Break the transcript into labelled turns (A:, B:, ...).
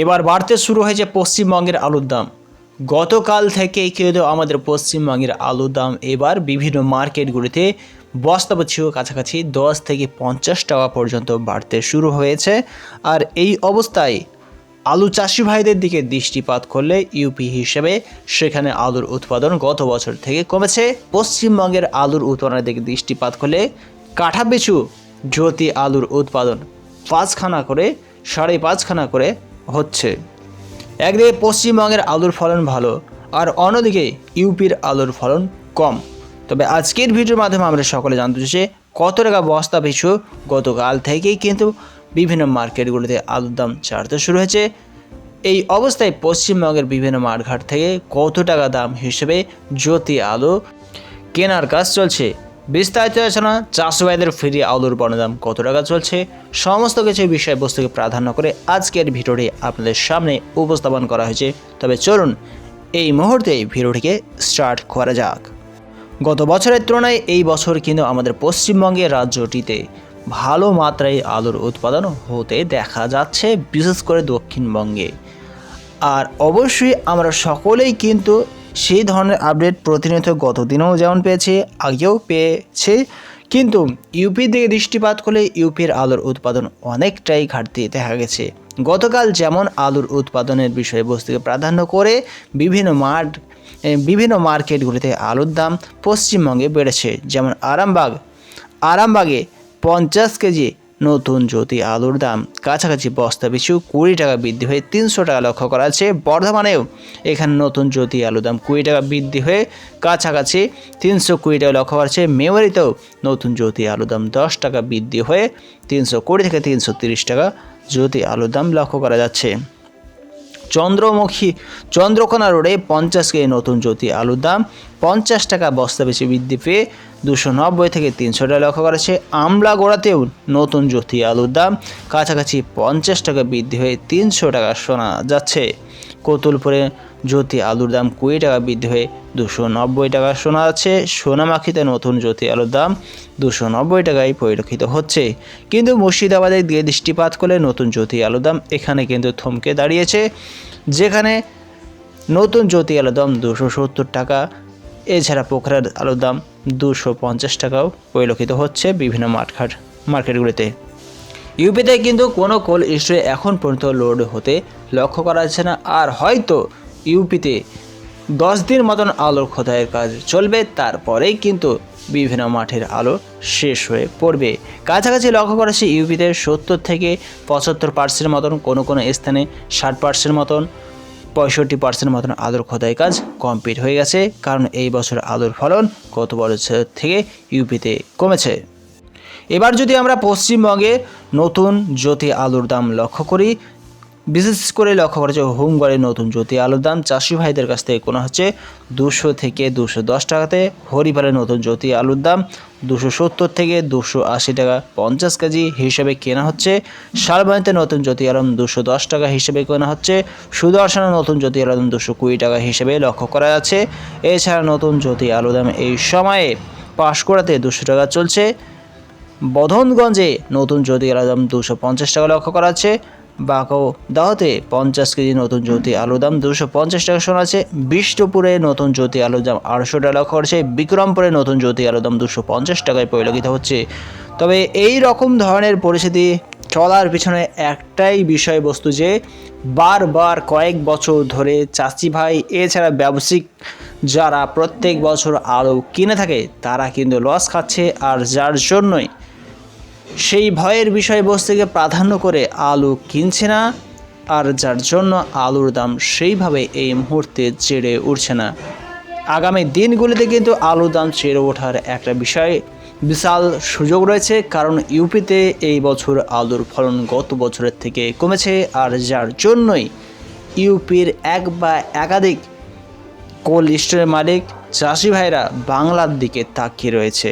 A: এবার বাড়তে শুরু হয়েছে পশ্চিমবঙ্গের আলুর দাম। গতকাল থেকেই কিন্তু আমাদের পশ্চিমবঙ্গের আলুর দাম এবার বিভিন্ন মার্কেটগুলিতে বস্তা পিছু কাছাকাছি 10 থেকে 50 টাকা পর্যন্ত বাড়তে শুরু হয়েছে। আর এই অবস্থায় আলু চাষি ভাইদের দিকে দৃষ্টিপাত করলে ইউপি হিসেবে সেখানে আলুর উৎপাদন গত বছর থেকে কমেছে। পশ্চিমবঙ্গের আলুর উৎপাদনের দিকে দৃষ্টিপাত করলে কাঠা পিছু জ্যোতি আলুর উৎপাদন 5খানা করে 5.5খানা করে হচ্ছে। একদিকে পশ্চিমবঙ্গের আলুর ফলন ভালো আর অন্যদিকে ইউপির আলুর ফলন কম। তবে আজকের ভিডিওর মাধ্যমে আমরা সকলে জানতে চাইছি কত টাকা বস্তা পিছু গতকাল থেকেই কিন্তু বিভিন্ন মার্কেটগুলোতে আলুর দাম ছাড়তে শুরু হয়েছে। এই অবস্থায় পশ্চিমবঙ্গের বিভিন্ন মাঠঘাট থেকে কত টাকা দাম হিসেবে জ্যোতি আলু কেনার কাজ চলছে, বিস্তারিত আলোচনা, চাষি ভাইদের ফ্রি আলুর দাম কত টাকা চলছে, সমস্ত কিছু বিষয়বস্তুকে প্রাধান্য করে আজকের ভিডিওটি আপনাদের সামনে উপস্থাপন করা হয়েছে। তবে চলুন এই মুহূর্তে ভিডিওটিকে স্টার্ট করা যাক। গত বছরের তুলনায় এই বছর কিন্তু আমাদের পশ্চিমবঙ্গের রাজ্যটিতে ভালো মাত্রায় আলুর উৎপাদন হতে দেখা যাচ্ছে, বিশেষ করে দক্ষিণবঙ্গে। আর অবশ্যই আমরা সকলেই কিন্তু সেই ধরনের আপডেট প্রতিনিয়ত গত দিনেও যেমন পেয়েছি, আগেও পেয়েছে। কিন্তু ইউপির দিকে দৃষ্টিপাত করলে ইউপির আলুর উৎপাদন অনেকটাই ঘাটতি দেখা গেছে। গতকাল যেমন আলুর উৎপাদনের বিষয়বস্তুকে প্রাধান্য করে বিভিন্ন মার্কেটগুলিতে আলুর দাম পশ্চিমবঙ্গে বেড়েছে। যেমন আরামবাগে 50 কেজি নতুন জ্যোতি আলুর দাম কাছাকাছি বস্তা পিছু 20 টাকা বৃদ্ধি হয়ে 300 টাকা লক্ষ্য করা আছে। বর্ধমানেও এখানে নতুন জ্যোতি আলুর দাম 20 টাকা বৃদ্ধি হয়ে কাছাকাছি 320 টাকা লক্ষ্য করা আছে। মেমারিতেও নতুন জ্যোতি আলুর দাম 10 টাকা বৃদ্ধি হয়ে 320 থেকে 330 টাকা জ্যোতি আলুর দাম লক্ষ্য করা যাচ্ছে। চন্দ্রকোনা রোডে 50 কেজি নতুন জ্যোতি আলুর দাম 50 টাকা বস্তা পিছু বৃদ্ধি পেয়ে 290 থেকে 300 টাকা লক্ষ্য করেছে। আমলাগোড়াতেও নতুন জ্যোতি আলুর দাম কাছাকাছি 50 টাকা বৃদ্ধি হয়ে 300 টাকা শোনা যাচ্ছে। কতুলপুরে জ্যোতি আলুর দাম 20 টাকা বৃদ্ধি হয়ে 290 টাকা শোনা যাচ্ছে। সোনামাখিতে নতুন জ্যোতি আলুর দাম 290 টাকায় পরিলক্ষিত হচ্ছে। কিন্তু মুর্শিদাবাদের দিকে দৃষ্টিপাত করলে নতুন জ্যোতি আলুর দাম এখানে কিন্তু থমকে দাঁড়িয়েছে, যেখানে নতুন জ্যোতি আলুর দাম 270 টাকা। এছাড়া পোখরার আলুর দাম 250 টাকাও পরিলক্ষিত হচ্ছে বিভিন্ন মার্কেটগুলিতে। ইউপিতে কিন্তু কোনো কোল্ড স্টোরে এখন পর্যন্ত লোড হতে লক্ষ্য করা যাচ্ছে না। আর হয়তো ইউপিতে 10 দিন মতন আলুর খোদাইয়ের কাজ চলবে, তারপরেই কিন্তু বিভিন্ন মাঠের আলু শেষ হয়ে পড়বে। কাছাকাছি লক্ষ্য করা যাচ্ছে ইউপিতে 70 থেকে 75% মতন, কোনো স্থানে 60% মতন, 65% মতন আলুর খোদাই কাজ কমপ্লিট হয়ে গেছে। কারণ এই বছর আলুর ফলন গত বছর থেকে ইউপিতে কমেছে। এবার যদি আমরা পশ্চিমবঙ্গে নতুন জ্যোতি আলুর দাম লক্ষ্য করি, বিশেষ করে লক্ষ্য করা হচ্ছে হোমগাড়ির নতুন জ্যোতি আলুর দাম চাষি ভাইদের কাছ থেকে কেনা হচ্ছে 200 থেকে 210 টাকাতে। হরিপালের নতুন জ্যোতি আলুর দাম 270 থেকে 280 টাকা 50 কেজি হিসেবে কেনা হচ্ছে। শালবানিতে নতুন জ্যোতি আলুর 210 টাকা হিসেবে কেনা হচ্ছে। সুদর্শনের নতুন জ্যোতি আলুর দাম 220 টাকা হিসেবে লক্ষ্য করা যাচ্ছে। এছাড়া নতুন জ্যোতি আলুর দাম এই সময়ে পাঁশকুড়াতে 200 টাকা চলছে। বদনগঞ্জে নতুন জ্যোতি আলুর দাম 250 টাকা লক্ষ্য করা যাচ্ছে। বাঁকুড়াতে 50 কেজি নতুন জ্যোতি আলুর দাম 250 টাকা শোনা আছে। বিষ্ণুপুরে নতুন জ্যোতি আলুর দাম 800 টাকা লক্ষ্য করছে। বিক্রমপুরে নতুন জ্যোতি আলুর দাম 250 টাকায় পরিলক্ষিত হচ্ছে। তবে এই রকম ধরনের পরিস্থিতি চলার পিছনে একটাই বিষয়বস্তু যে বারবার কয়েক বছর ধরে চাষি ভাই এছাড়া ব্যবসায়িক যারা প্রত্যেক বছর আলু কিনে থাকে তারা কিন্তু লস খাচ্ছে। আর যার জন্যই সেই ভয়ের বিষয়বস্তুকে প্রাধান্য করে আলু কিনছে না, আর যার জন্য আলুর দাম সেইভাবে এই মুহূর্তে চেড়ে উঠছে না। আগামী দিনগুলিতে কিন্তু আলুর দাম চেড়ে ওঠার একটা বিশাল সুযোগ রয়েছে, কারণ ইউপিতে এই বছর আলুর ফলন গত বছরের থেকে কমেছে। আর যার জন্যই ইউপির এক বা একাধিক কোল্ড স্টোরের মালিক চাষি ভাইরা বাংলার দিকে তাকিয়ে রয়েছে।